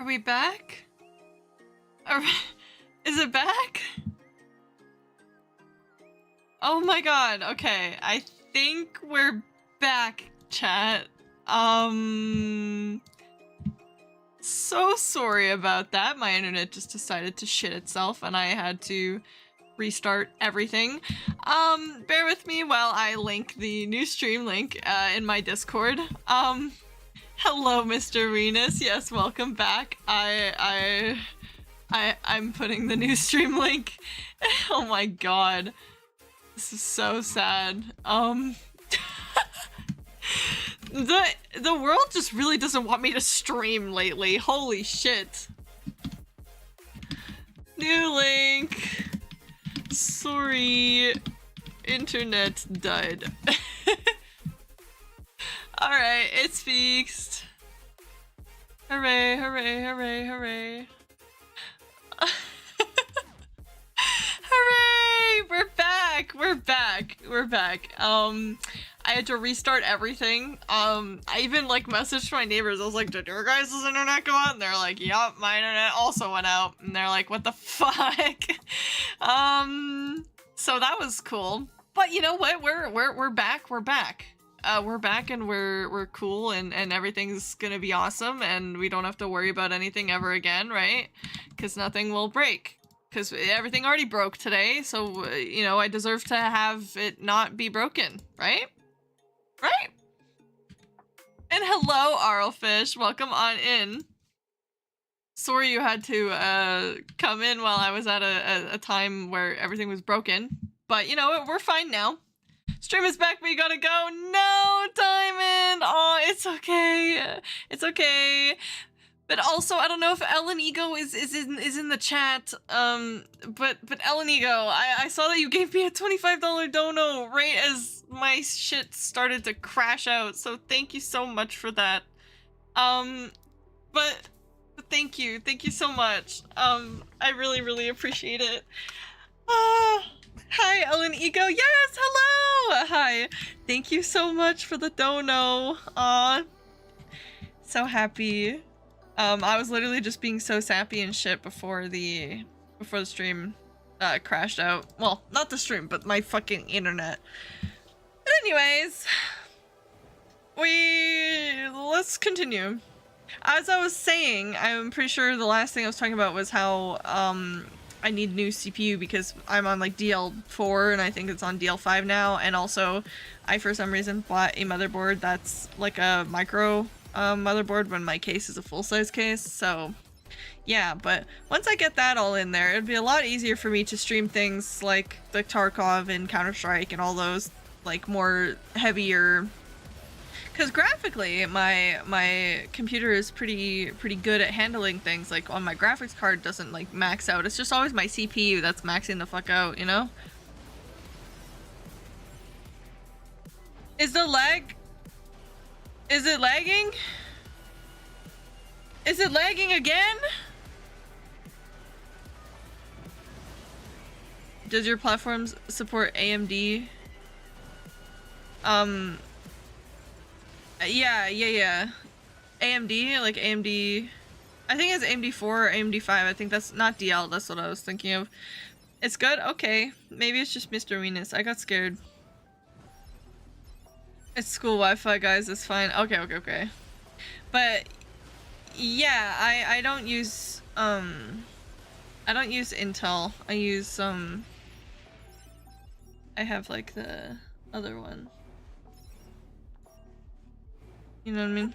Are we back? Is it back? Oh my god, okay. I think we're back, chat. So sorry about that. My internet just decided to shit itself and I had to restart everything. Bear with me while I link the new stream link in my Discord. Hello, Mr. Venus. Yes, welcome back. I'm putting the new stream link. Oh my god. This is so sad. The world just really doesn't want me to stream lately. Holy shit. New link. Sorry. Internet died. Alright, it's fixed. Hooray, hooray, hooray, hooray. Hooray! We're back! We're back! We're back. I had to restart everything. I even like messaged my neighbors. I was like, did your guys' internet go out? And they're like, yup, my internet also went out. And they're like, what the fuck? So that was cool. But you know what? We're back. We're back. We're back and we're cool and everything's gonna be awesome and we don't have to worry about anything ever again, right? Because nothing will break. Because everything already broke today, so, you know, I deserve to have it not be broken, right? Right? And hello, Arlfish. Welcome on in. Sorry you had to come in while I was at a time where everything was broken. But, you know, we're fine now. Stream is back, but you gotta go. No, Diamond! Oh, it's okay. It's okay. But also, I don't know if Ellen Ego is in the chat. But Ellen Ego, I saw that you gave me a $25 dono right as my shit started to crash out. So thank you so much for that. But thank you so much. I really appreciate it. Hi, Ellen Ego. Yes, hello. Hi. Thank you so much for the dono. Aw, so happy. I was literally just being so sappy and shit before the stream crashed out. Well, not the stream, but my fucking internet. But anyways, let's continue. As I was saying, I'm pretty sure the last thing I was talking about was how I need new CPU because I'm on like DL4 and I think it's on DL5 now, and also I for some reason bought a motherboard that's like a micro motherboard when my case is a full-size case. So yeah, but once I get that all in there, it'd be a lot easier for me to stream things like the Tarkov and Counter-Strike and all those like more heavier, because graphically my computer is pretty good at handling things. Like on my graphics card doesn't like max out, it's just always my CPU that's maxing the fuck out, you know? Is it lagging? Is it lagging again? Does your platforms support AMD? Yeah. AMD, like AMD. I think it's AMD 4 or AMD 5. I think that's not DL, that's what I was thinking of. It's good? Okay. Maybe it's just Mr. Venus. I got scared. It's school Wi-Fi, guys. It's fine. Okay. But yeah, I don't use Intel. I use I have like the other one. You know what I mean?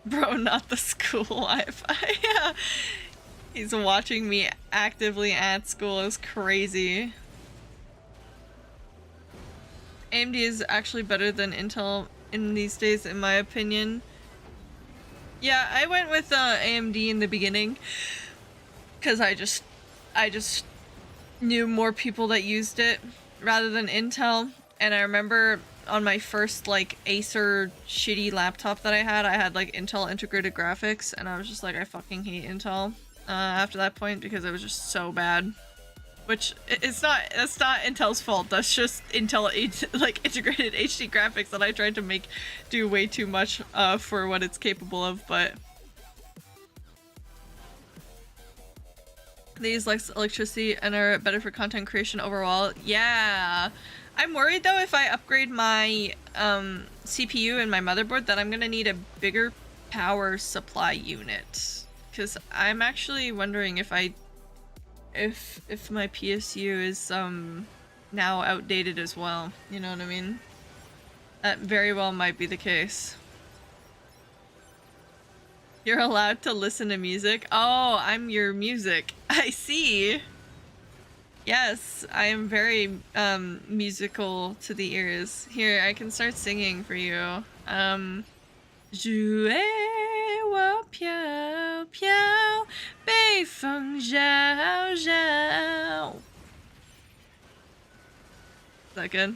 Bro, not the school Wi-Fi. Yeah. He's watching me actively at school. It's crazy. AMD is actually better than Intel in these days, in my opinion. Yeah, I went with AMD in the beginning because I just knew more people that used it rather than Intel. And I remember on my first like Acer shitty laptop that I had like Intel integrated graphics, and I was just like, I fucking hate Intel after that point because it was just so bad Which it's not. That's not Intel's fault. That's just Intel like integrated HD graphics that I tried to make do way too much for what it's capable of. But they use less electricity and are better for content creation overall. Yeah, I'm worried though if I upgrade my CPU and my motherboard that I'm gonna need a bigger power supply unit, because I'm actually wondering if my PSU is now outdated as well. You know what I mean? That very well might be the case. You're allowed to listen to music? Oh, I'm your music. I see. Yes, I am very musical to the ears. Here, I can start singing for you. Jouer wa piao piao, bei feng zhao zhao. Is that good?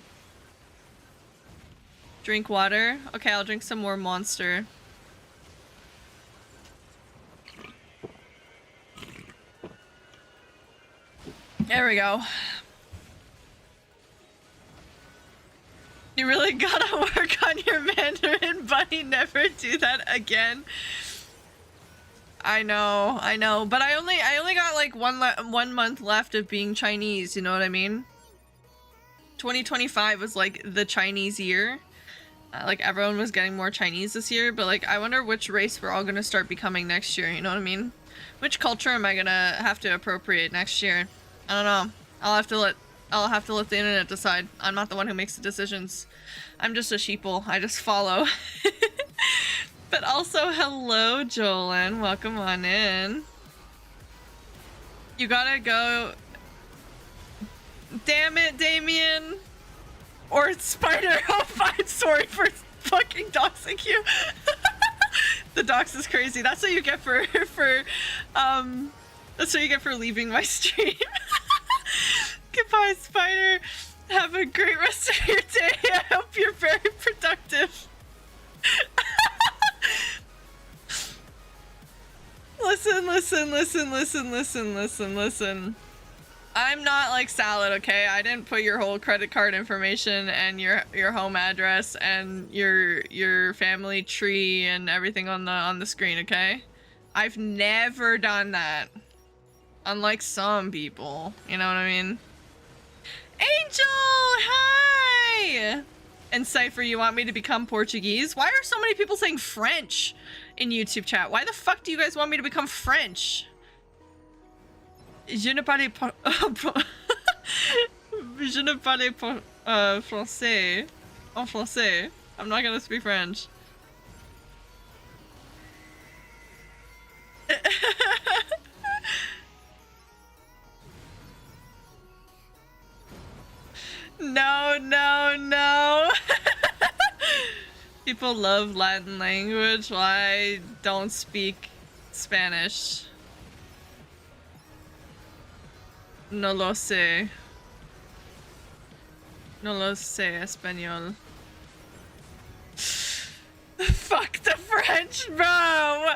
Drink water? Okay, I'll drink some more Monster. There we go. You really gotta work on your Mandarin, buddy. Never do that again. I know, but I only got like 1 month left of being Chinese. You know what I mean? 2025 was like the Chinese year. Like everyone was getting more Chinese this year, but like I wonder which race we're all gonna start becoming next year. You know what I mean? Which culture am I gonna have to appropriate next year? I don't know. I'll have to let the internet decide. I'm not the one who makes the decisions. I'm just a sheeple. I just follow. But also, hello, Jolyn. Welcome on in. You gotta go. Damn it, Damien. Or Spider. Oh, I'm sorry for fucking doxing you. The dox is crazy. That's what you get for that's what you get for leaving my stream. Goodbye, Spider. Have a great rest of your day. I hope you're very productive. Listen. I'm not like Salad, okay? I didn't put your whole credit card information and your home address and your family tree and everything on the screen, okay? I've never done that. Unlike some people, you know what I mean? Angel, hi! And Cypher, you want me to become Portuguese? Why are so many people saying French in YouTube chat? Why the fuck do you guys want me to become French? Je ne parle pas... Je ne parle pas français. En français. I'm not gonna speak French. No. People love Latin language. Well, I don't speak Spanish. No lo sé. No lo sé español. Fuck the French, bro!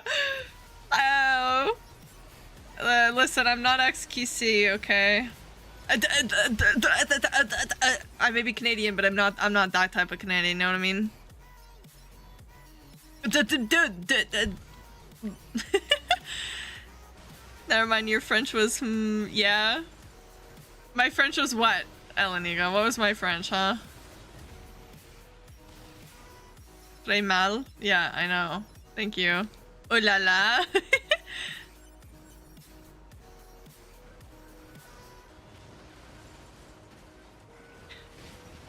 Oh. Listen, I'm not XQC, okay? I may be Canadian, but I'm not that type of Canadian, you know what I mean? Never mind, your French was, yeah? My French was what, Eleniga? What was my French, huh? Très mal? Yeah, I know. Thank you. Oh la la.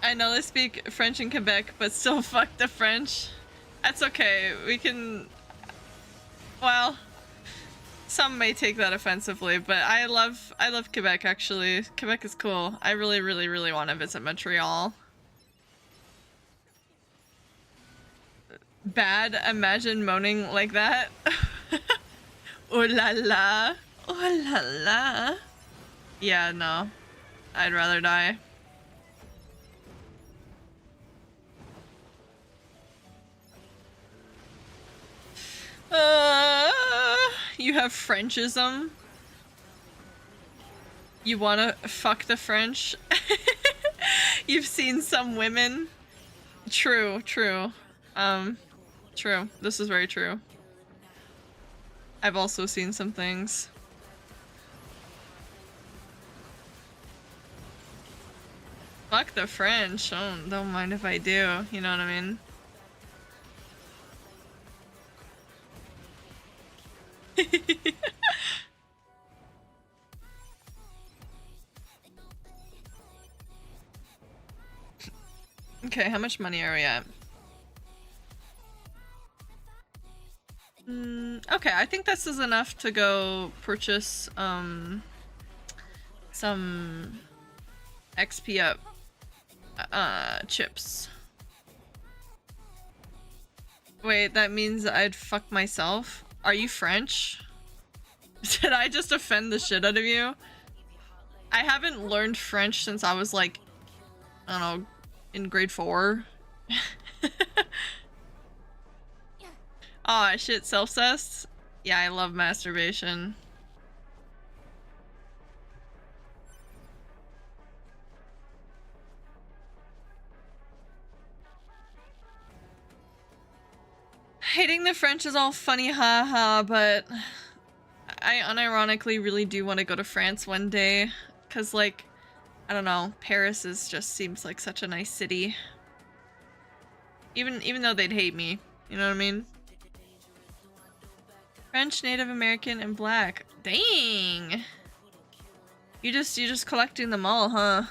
I know they speak French in Quebec, but still fuck the French. That's okay. We can... Well, some may take that offensively, but I love Quebec, actually. Quebec is cool. I really want to visit Montreal. Bad, imagine moaning like that. Oh la la. Oh la la. Yeah, no. I'd rather die. You have Frenchism? You wanna fuck the French? You've seen some women? True, true. True. This is very true. I've also seen some things. Fuck the French. Don't mind if I do. You know what I mean? Okay, how much money are we at? Okay, I think this is enough to go purchase some XP up chips. Wait, that means I'd fuck myself? Are you French? Did I just offend the shit out of you? I haven't learned French since I was like, I don't know, in grade 4. Aw, shit, self-cessed? Yeah, I love masturbation. Hating the French is all funny, haha, but I unironically really do want to go to France one day, cause like, I don't know, Paris just seems like such a nice city. Even though they'd hate me, you know what I mean? French, Native American, and Black. Dang! You just collecting them all, huh?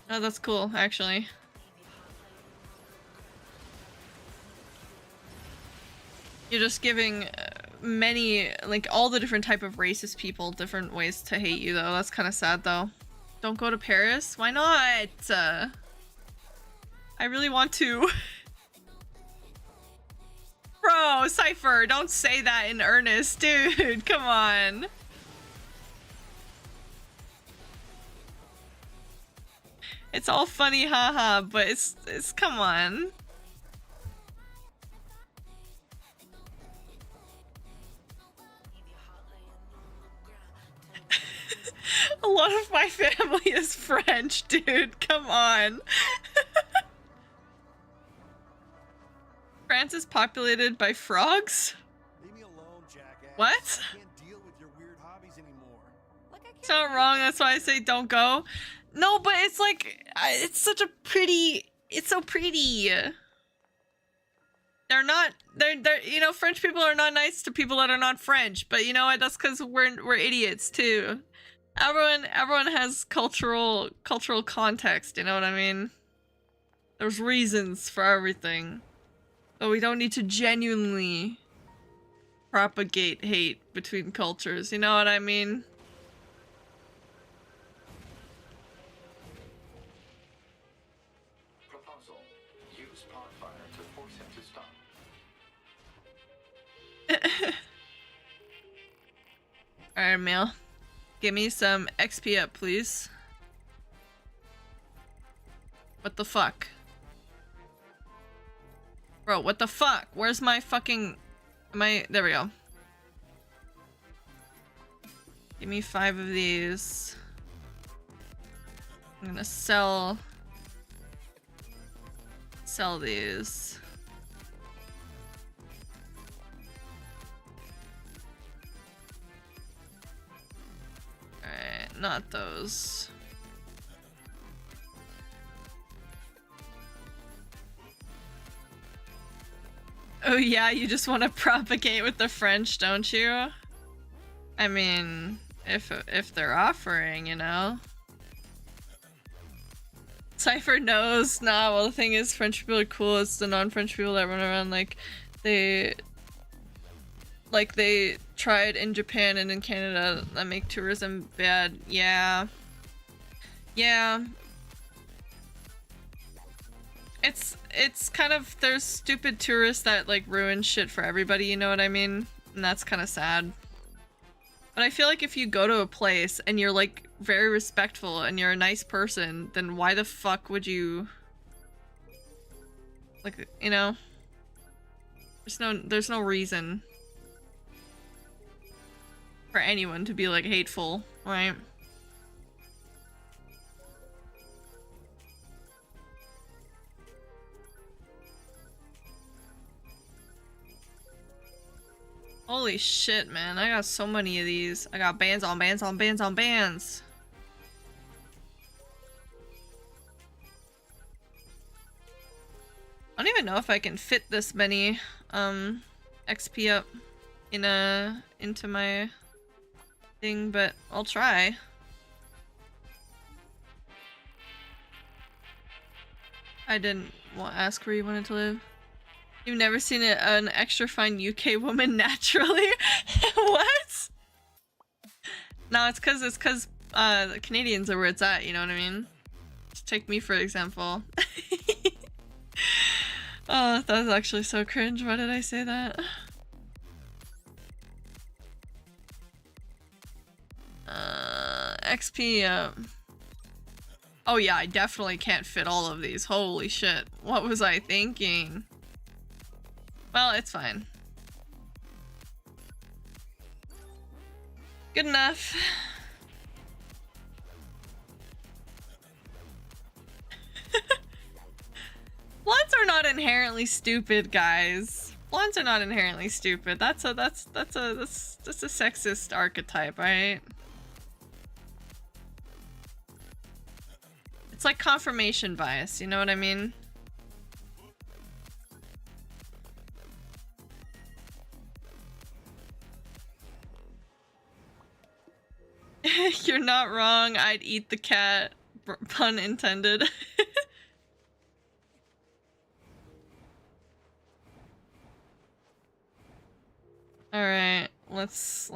Oh, that's cool, actually. You're just giving many, like, all the different type of racist people different ways to hate you, though. That's kind of sad, though. Don't go to Paris? Why not? I really want to. Bro, Cypher, don't say that in earnest, dude. Come on. It's all funny, haha, but it's come on. A lot of my family is French, dude. Come on. France is populated by frogs? Leave me alone, jackass. What? I can't deal with your weird hobbies anymore. It's not wrong, that's why I say don't go. No, but it's like, it's such a pretty, it's so pretty. They're not, they're, you know, French people are not nice to people that are not French, but you know what, that's because we're idiots too. Everyone has cultural context, you know what I mean? There's reasons for everything. But we don't need to genuinely propagate hate between cultures, you know what I mean? Proposal. Use pod fire to force him to stop. Alright, Emil. Give me some XP up, please. What the fuck? Bro, what the fuck? Where's my fucking... There we go. Give me 5 of these. I'm gonna sell these. Alright, not those. Oh yeah, you just want to propagate with the French, don't you? I mean, if they're offering, you know. Cypher knows. Nah, well the thing is, French people are cool. It's the non-French people that run around like they tried in Japan and in Canada that make tourism bad. Yeah. Yeah. It's kind of, there's stupid tourists that like ruin shit for everybody, you know what I mean? And that's kind of sad. But I feel like if you go to a place and you're like very respectful and you're a nice person, then why the fuck would you, like, you know? There's no reason for anyone to be like hateful, right? Holy shit, man. I got so many of these. I got bands on bands on bands on bands. I don't even know if I can fit this many XP up into my thing, but I'll try. I didn't ask where you wanted to live. You've never seen an extra fine UK woman naturally? What? No, it's cause the Canadians are where it's at, you know what I mean? Just take me for example. Oh, that was actually so cringe. Why did I say that? XP, oh yeah, I definitely can't fit all of these. Holy shit. What was I thinking? Well, it's fine. Good enough. Blondes are not inherently stupid, guys. Blondes are not inherently stupid. That's a sexist archetype, right? It's like confirmation bias, you know what I mean? You're not wrong. I'd eat the cat. Pun intended. All right, let's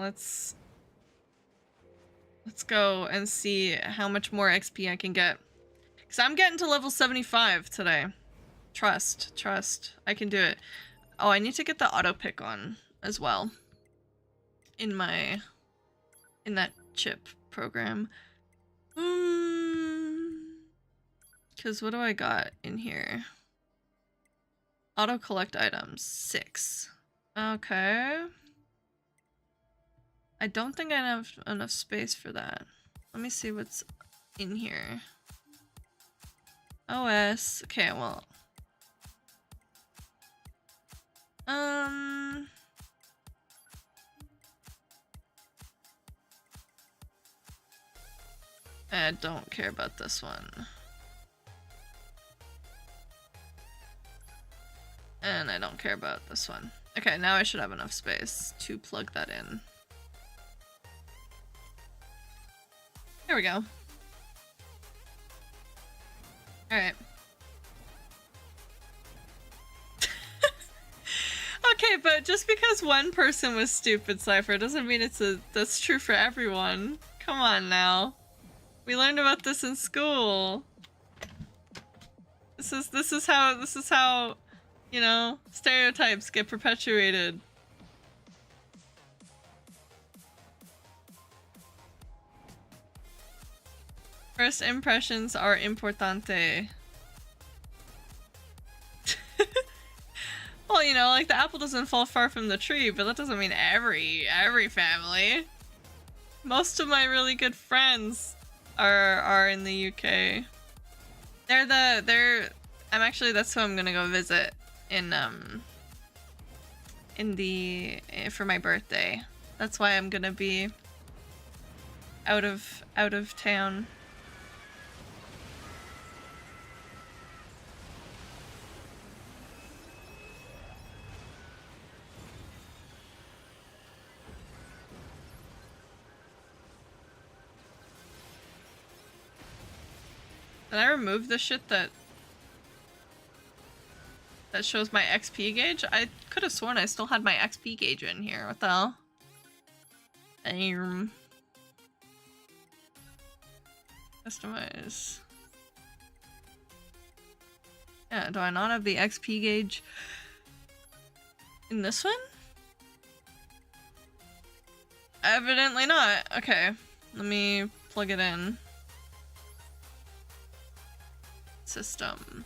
go and see how much more XP I can get. Cause I'm getting to level 75 today. Trust, I can do it. Oh, I need to get the auto pick on as well. In that chip program. Cause what do I got in here? Auto collect items, 6. Okay. I don't think I have enough space for that. Let me see what's in here. OS. Okay, well. I don't care about this one. And I don't care about this one. Okay, now I should have enough space to plug that in. There we go. Alright. Okay, but just because one person was stupid, Cypher, doesn't mean that's true for everyone. Come on now. We learned about this in school. This is how, you know, stereotypes get perpetuated. First impressions are importante. Well, you know, like the apple doesn't fall far from the tree, but that doesn't mean every family. Most of my really good friends are in the UK. That's who I'm gonna go visit for my birthday. That's why I'm gonna be out of town. Did I remove the shit that shows my XP gauge? I could have sworn I still had my XP gauge in here. What the hell? Customize. Yeah, do I not have the XP gauge in this one? Evidently not. Okay, let me plug it in. System.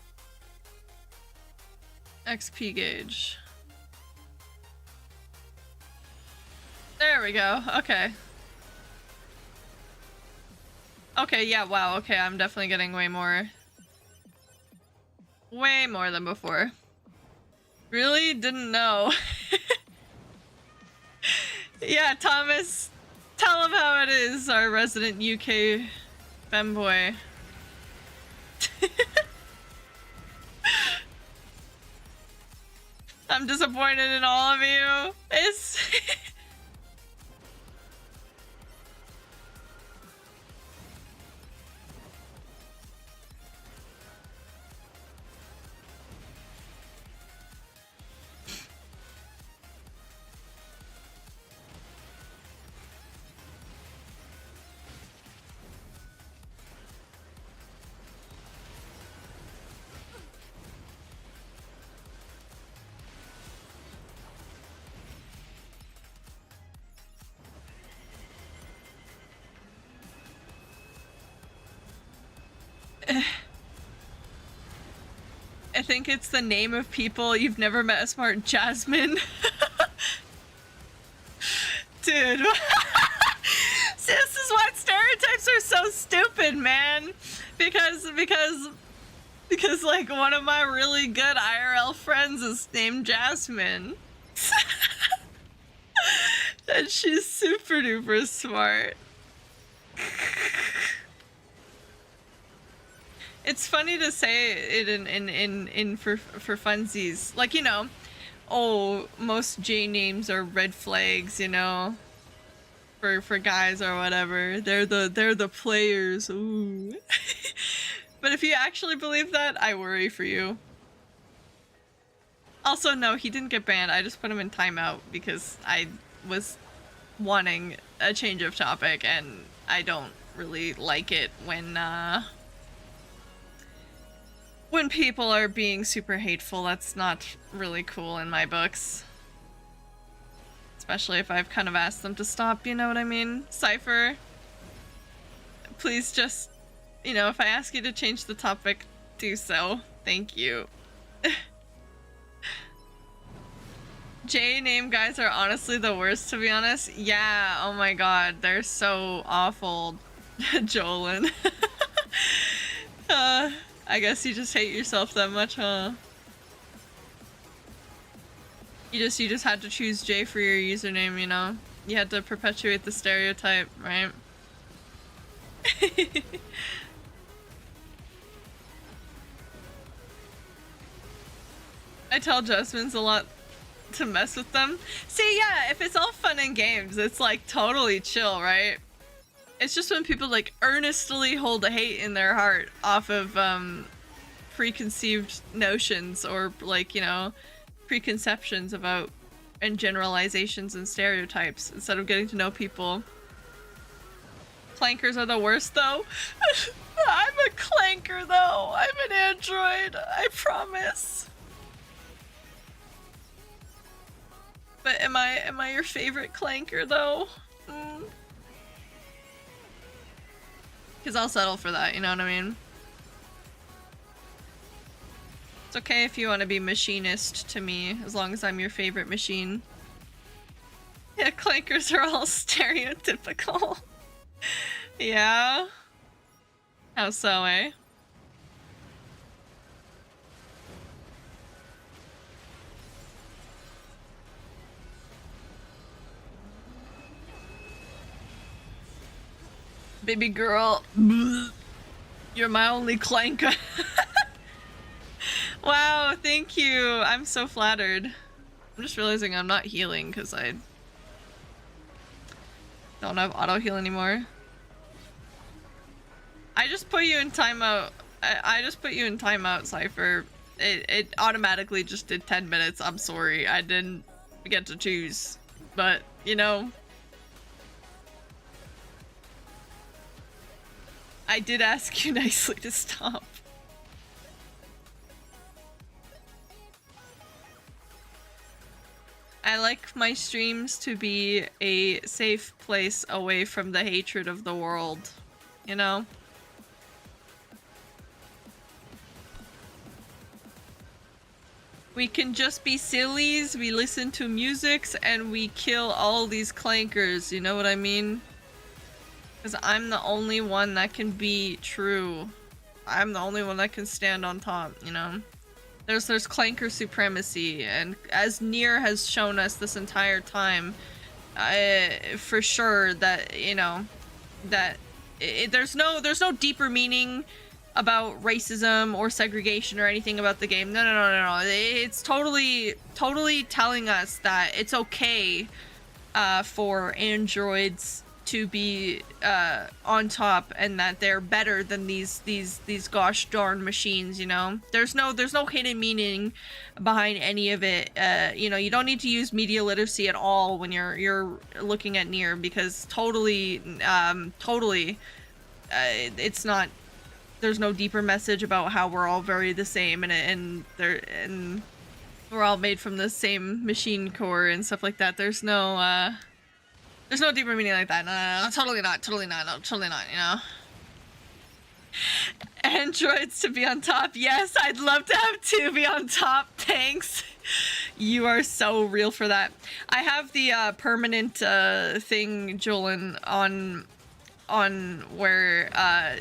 XP gauge. There we go. Okay. Okay, yeah, wow. Okay, I'm definitely getting way more. Way more than before. Really? Didn't know. Yeah, Thomas, tell him how it is, our resident UK femboy. I'm disappointed in all of you. It's I think it's the name of people you've never met a smart Jasmine. Dude. See, this is why stereotypes are so stupid, man. Because like one of my really good IRL friends is named Jasmine. And she's super duper smart. It's funny to say it in for funsies. Like, you know, oh, most J names are red flags, you know, for guys or whatever. They're the players. Ooh. But if you actually believe that, I worry for you. Also, no, he didn't get banned. I just put him in timeout because I was wanting a change of topic, and I don't really like it when people are being super hateful. That's not really cool in my books. Especially if I've kind of asked them to stop, you know what I mean? Cypher, please just, you know, if I ask you to change the topic, do so. Thank you. J name guys are honestly the worst, to be honest. Yeah, oh my god, they're so awful. Jolin. I guess you just hate yourself that much, huh? You just had to choose J for your username, you know? You had to perpetuate the stereotype, right? I tell Jasmines a lot to mess with them. See, yeah, if it's all fun and games, it's like totally chill, right? It's just when people like earnestly hold a hate in their heart off of preconceived notions or like, you know, preconceptions about and generalizations and stereotypes instead of getting to know people. Clankers are the worst though. I'm a clanker though. I'm an android, I promise. But am I your favorite clanker though? Because I'll settle for that, you know what I mean? It's okay if you want to be machinist to me, as long as I'm your favorite machine. Yeah, clankers are all stereotypical. Yeah? How so, eh? Baby girl, you're my only clanker. Wow, thank you. I'm so flattered. I'm just realizing I'm not healing because I don't have auto heal anymore. I just put you in timeout. I just put you in timeout, Cypher. It automatically just did 10 minutes. I'm sorry. I didn't get to choose. But, you know, I did ask you nicely to stop. I like my streams to be a safe place away from the hatred of the world, you know? We can just be sillies, we listen to musics, and we kill all these clankers, you know what I mean? Because I'm the only one that can be true. I'm the only one that can stand on top, you know? There's clanker supremacy, and as NieR has shown us this entire time, for sure that, you know, that there's no deeper meaning about racism or segregation or anything about the game. No. It's totally telling us that it's okay for androids to be on top, and that they're better than these gosh darn machines, you know? There's no hidden meaning behind any of it. You know, you don't need to use media literacy at all when you're looking at NieR, because totally it's not, there's no deeper message about how we're all very the same, and we're all made from the same machine core and stuff like that. There's no deeper meaning like that. No, totally not, you know? Androids to be on top. Yes, I'd love to have two be on top. Thanks. You are so real for that. I have the permanent thing, Jolin, on where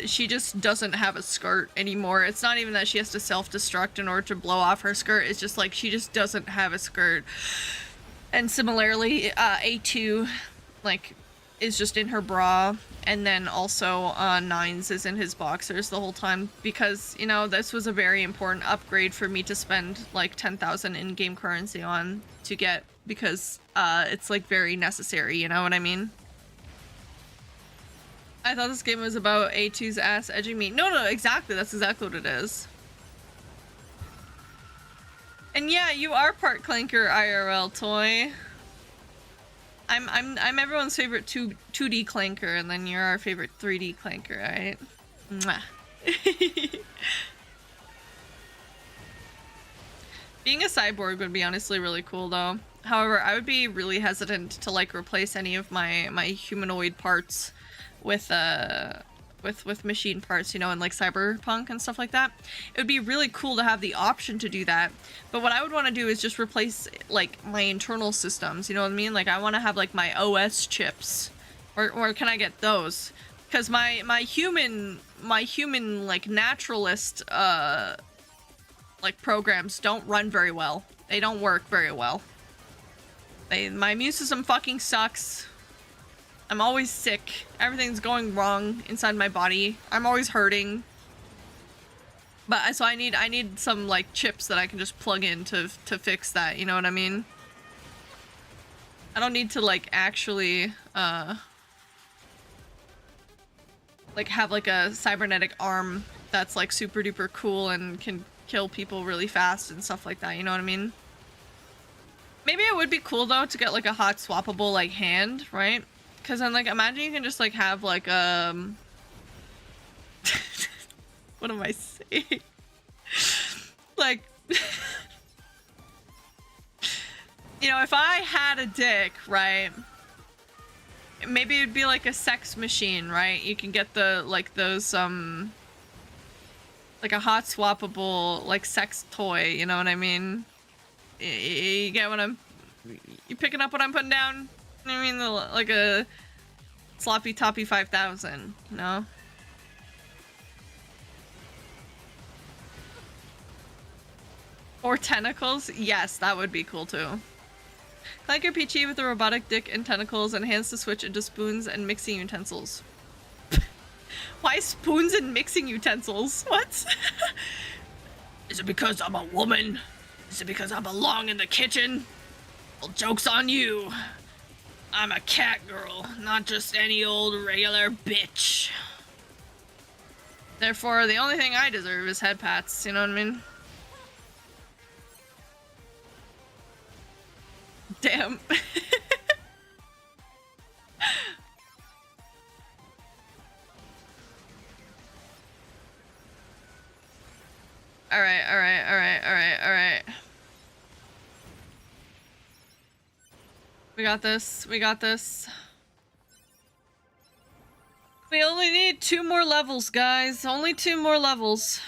she just doesn't have a skirt anymore. It's not even that she has to self-destruct in order to blow off her skirt. It's just like she just doesn't have a skirt. And similarly, A2 like is just in her bra, and then also Nines is in his boxers the whole time, because, you know, this was a very important upgrade for me to spend like 10,000 in-game currency on to get, because it's like very necessary, you know what I mean? I thought this game was about A2's ass edging me. No, exactly. That's exactly what it is. And yeah, you are part Clanker IRL toy. I'm everyone's favorite 2D Clanker, and then you're our favorite 3D Clanker, right? Mwah. Being a cyborg would be honestly really cool though. However, I would be really hesitant to like replace any of my humanoid parts with machine parts, you know, in like Cyberpunk and stuff like that. It would be really cool to have the option to do that, but what I would want to do is just replace like my internal systems, you know what I mean? Like I want to have like my OS chips, or can I get those? Because my human like naturalist like programs don't run very well. They don't work very well. My immune system fucking sucks. I'm always sick. Everything's going wrong inside my body. I'm always hurting. But so I need some like chips that I can just plug in to fix that, you know what I mean? I don't need to like actually like have like a cybernetic arm that's like super duper cool and can kill people really fast and stuff like that, you know what I mean? Maybe it would be cool though to get like a hot swappable like hand, right? Because then, like, imagine you can just, like, have, like, what am I saying? Like, you know, if I had a dick, right, maybe it'd be, like, a sex machine, right? You can get the, like, those, like, a hot swappable, like, sex toy, you know what I mean? You get what you picking up what I'm putting down? I mean, like a sloppy toppy 5000, you know? Or tentacles? Yes, that would be cool too. Clanker Peachy with a robotic dick and tentacles, and hands to switch into spoons and mixing utensils. Why spoons and mixing utensils? What? Is it because I'm a woman? Is it because I belong in the kitchen? Well, joke's on you. I'm a cat girl, not just any old regular bitch. Therefore, the only thing I deserve is head pats, you know what I mean? Damn. Alright. We got this. We only need 2 more levels, guys. Only 2 more levels.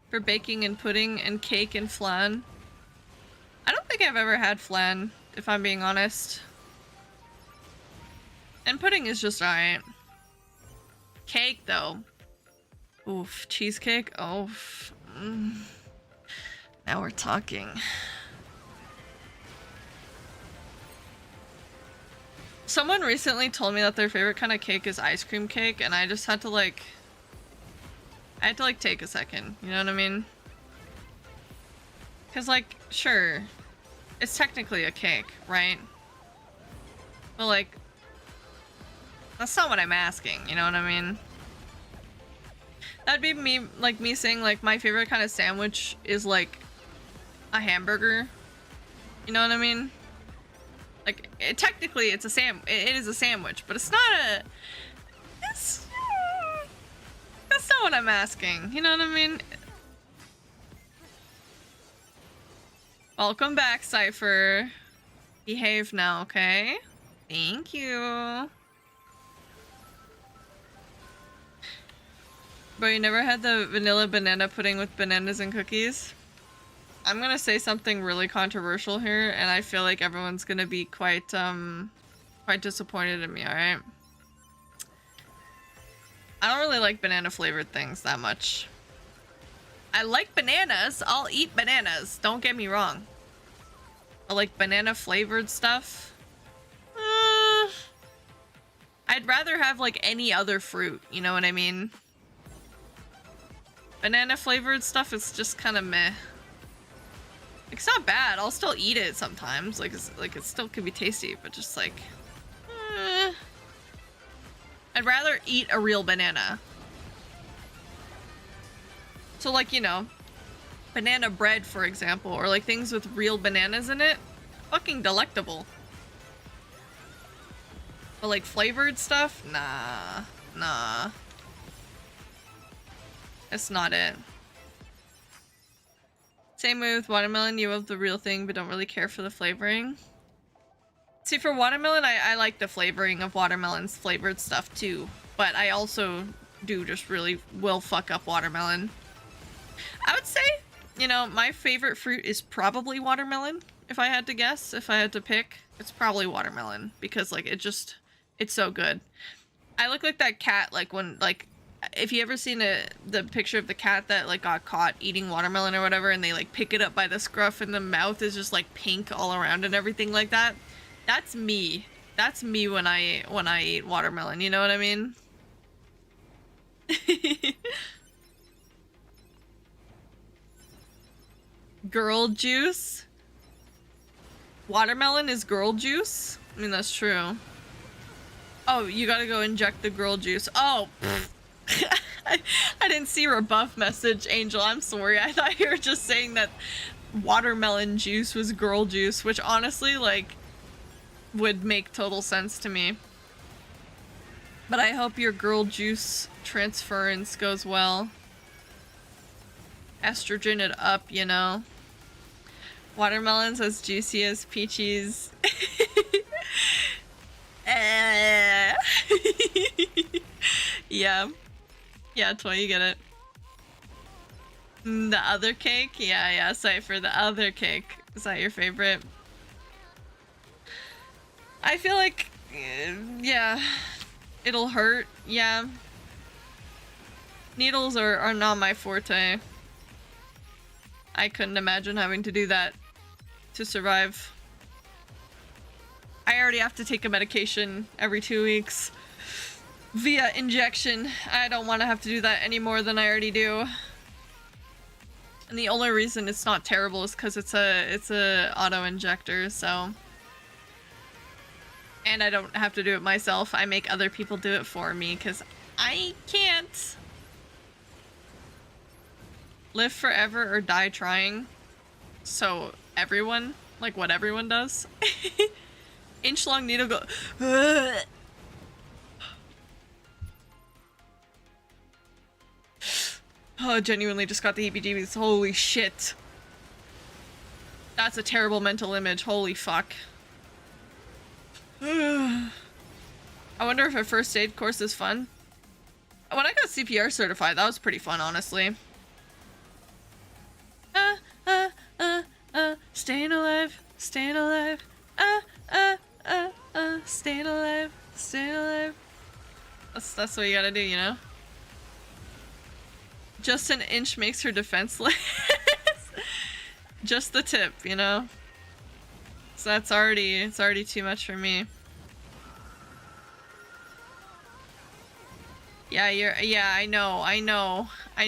For baking and pudding and cake and flan. I don't think I've ever had flan, if I'm being honest. And pudding is just alright. Cake, though. Oof, cheesecake? Oh. Now we're talking. Someone recently told me that their favorite kind of cake is ice cream cake, and I just had to like... I had to like take a second, you know what I mean? Cause like, sure, it's technically a cake, right? But like, that's not what I'm asking, you know what I mean? That'd be me saying like my favorite kind of sandwich is like a hamburger. You know what I mean? Like, technically it's a it is a sandwich, but it's not a... That's not what I'm asking, you know what I mean? Welcome back, Cypher. Behave now, okay? Thank you. But you never had the vanilla banana pudding with bananas and cookies? I'm gonna say something really controversial here, and I feel like everyone's gonna be quite disappointed in me, alright? I don't really like banana flavored things that much. I like bananas. I'll eat bananas. Don't get me wrong. But like banana flavored stuff? I'd rather have like any other fruit, you know what I mean? Banana flavored stuff is just kind of meh. It's not bad. I'll still eat it sometimes. Like it still could be tasty, but just like... I'd rather eat a real banana. So like, you know, banana bread, for example, or like things with real bananas in it, fucking delectable. But like flavored stuff, nah. That's not it. Same way with watermelon, you love the real thing but don't really care for the flavoring. See, for watermelon, I like the flavoring of watermelon's flavored stuff too, but I also do just really will fuck up watermelon. I would say, you know, my favorite fruit is probably watermelon. If I had to guess, if I had to pick, it's probably watermelon because like it's so good. I look like that cat, like when, like, if you ever seen the picture of the cat that like got caught eating watermelon or whatever, and they like pick it up by the scruff and the mouth is just like pink all around and everything like that. That's me. That's me when I eat watermelon, you know what I mean? Girl juice? Watermelon is girl juice? I mean, that's true. Oh, you gotta go inject the girl juice. Oh, I didn't see your rebuff message, Angel. I'm sorry. I thought you were just saying that watermelon juice was girl juice, which honestly, like, would make total sense to me. But I hope your girl juice transference goes well. Estrogen it up, you know. Watermelon's as juicy as peaches. Yeah. Yeah, Toy, you get it. The other cake? Yeah, Cypher, the other cake. Is that your favorite? I feel like, yeah, it'll hurt, yeah. Needles are not my forte. I couldn't imagine having to do that to survive. I already have to take a medication every 2 weeks via injection. I don't want to have to do that any more than I already do. And the only reason it's not terrible is because it's a auto injector, so. And I don't have to do it myself. I make other people do it for me because I can't. Live forever or die trying. So everyone, like what everyone does. Inch long needle go. Oh, genuinely just got the heebie-jeebies. Holy shit. That's a terrible mental image. Holy fuck. I wonder if a first aid course is fun. When I got CPR certified, that was pretty fun, honestly. Staying alive, staying alive. Staying alive, staying alive. That's what you gotta do, you know? Just an inch makes her defenseless. Just the tip, you know? So it's already too much for me. Yeah, I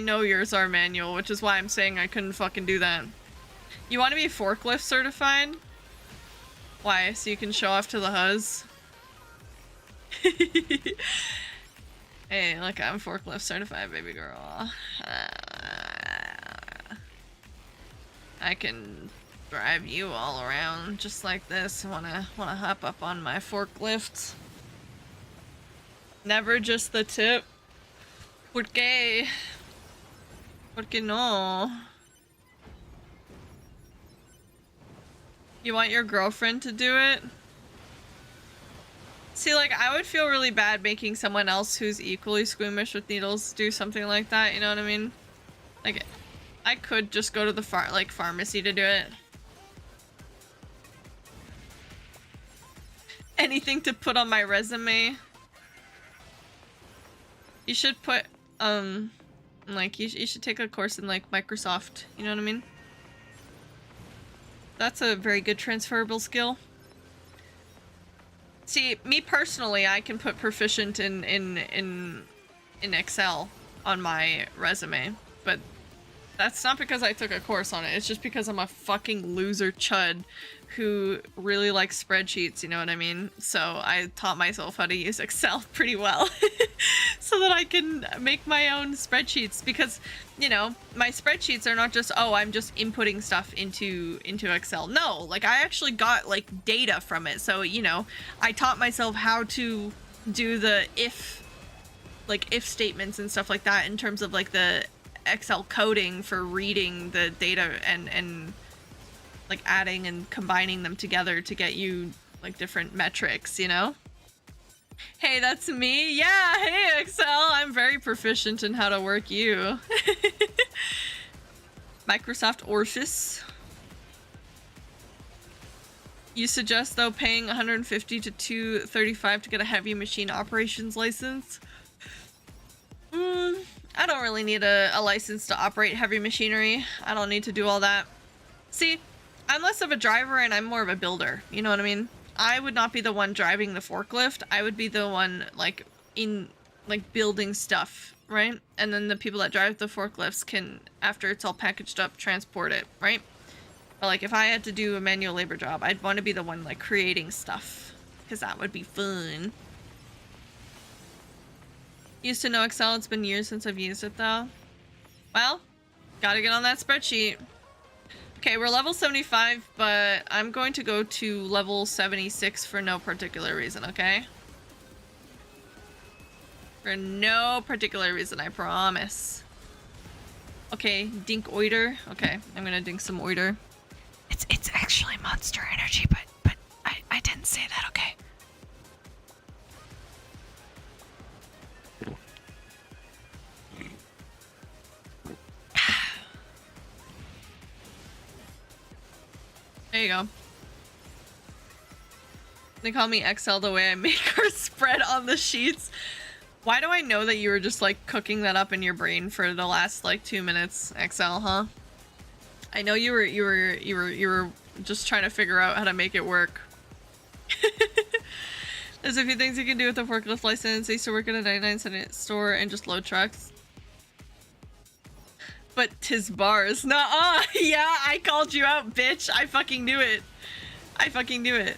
know yours are manual, which is why I'm saying I couldn't fucking do that. You want to be forklift certified? Why? So you can show off to the huzz? Hey, look, I'm forklift certified, baby girl. I can drive you all around just like this. Wanna hop up on my forklift? Never just the tip. ¿Por qué? ¿Por qué no? You want your girlfriend to do it? See, like, I would feel really bad making someone else who's equally squeamish with needles do something like that, you know what I mean? Like, I could just go to the pharmacy to do it. Anything to put on my resume. You should put, like, you should take a course in, like, Microsoft, you know what I mean? That's a very good transferable skill. See, me personally, I can put proficient in Excel on my resume, but that's not because I took a course on it. It's just because I'm a fucking loser chud who really likes spreadsheets, you know what I mean? So I taught myself how to use Excel pretty well so that I can make my own spreadsheets, because, you know, my spreadsheets are not just, oh, I'm just inputting stuff into Excel. No, like, I actually got, like, data from it. So, you know, I taught myself how to do the if statements and stuff like that in terms of, like, the Excel coding for reading the data and like adding and combining them together to get you like different metrics, you know? Hey, that's me. Yeah, hey Excel, I'm very proficient in how to work you. Microsoft Office. You suggest though paying 150 to 235 to get a heavy machine operations license? I don't really need a license to operate heavy machinery. I don't need to do all that. See, I'm less of a driver and I'm more of a builder. You know what I mean? I would not be the one driving the forklift. I would be the one like building stuff, right? And then the people that drive the forklifts can, after it's all packaged up, transport it, right? But like if I had to do a manual labor job, I'd want to be the one like creating stuff, because that would be fun. Used to know Excel. It's been years since I've used it though. Well, gotta get on that spreadsheet. Okay, we're level 75, but I'm going to go to level 76 for no particular reason, okay? For no particular reason, I promise. Okay, dink oiter. Okay, I'm gonna dink some oiter. It's actually Monster Energy, but I didn't say that, okay? There you go. They call me XL the way I make her spread on the sheets. Why do I know that you were just like cooking that up in your brain for the last like 2 minutes, XL, huh? I know you were just trying to figure out how to make it work. There's a few things you can do with the forklift license. I used to work at a 99-cent store and just load trucks. But 'tis bars. Nuh-uh. Yeah, I called you out, bitch. I fucking knew it. I fucking knew it.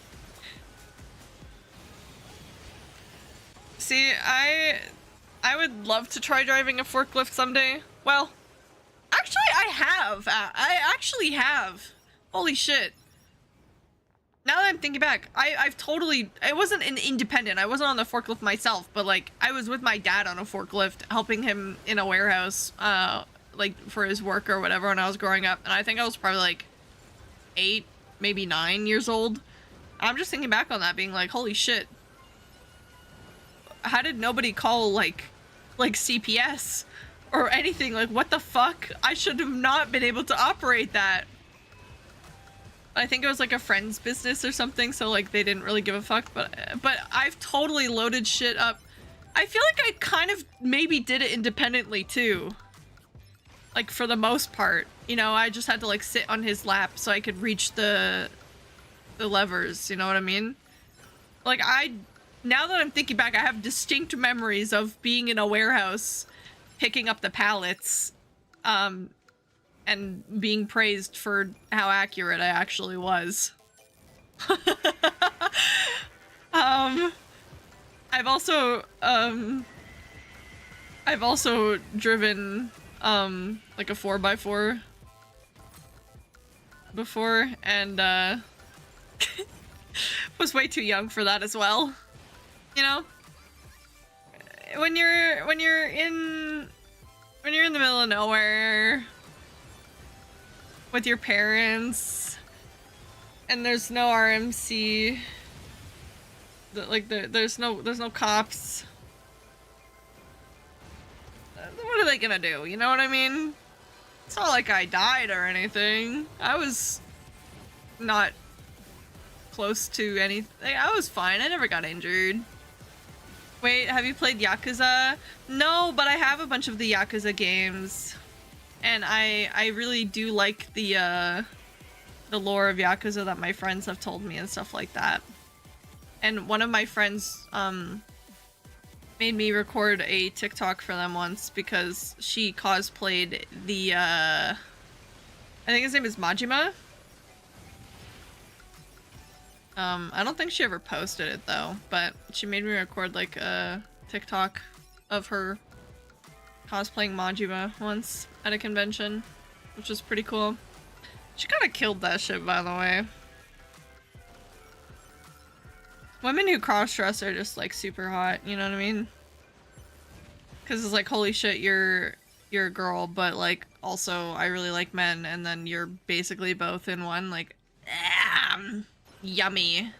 See, I would love to try driving a forklift someday. Well, actually, I have. I actually have. Holy shit. Now that I'm thinking back, I've totally... I wasn't an independent. I wasn't on the forklift myself, but, like, I was with my dad on a forklift, helping him in a warehouse, like, for his work or whatever when I was growing up. And I think I was probably, like, 8, maybe 9 years old. I'm just thinking back on that, being like, holy shit. How did nobody call, like CPS or anything? Like, what the fuck? I should have not been able to operate that. I think it was, like, a friend's business or something, so, like, they didn't really give a fuck. But I've totally loaded shit up. I feel like I kind of maybe did it independently, too. Like, for the most part. You know, I just had to, like, sit on his lap so I could reach the levers, you know what I mean? Like, Now that I'm thinking back, I have distinct memories of being in a warehouse, picking up the pallets, and being praised for how accurate I actually was. I've also driven, like a 4x4 before, and, was way too young for that as well. You know? When you're in the middle of nowhere with your parents and there's no RMC, there's no cops. What are they gonna do? You know what I mean? It's not like I died or anything. I was not close to anything. I was fine. I never got injured. Wait, have you played Yakuza? No, but I have a bunch of the Yakuza games. And I really do like the lore of Yakuza that my friends have told me and stuff like that. And one of my friends made me record a TikTok for them once because she cosplayed the I think his name is Majima. I don't think she ever posted it though, but she made me record like a TikTok of her cosplaying Majima once at a convention, which was pretty cool. She kind of killed that shit, by the way. Women who cross-dress are just like super hot, you know what I mean? Because it's like, holy shit, you're a girl, but like also I really like men, and then you're basically both in one, like, yummy.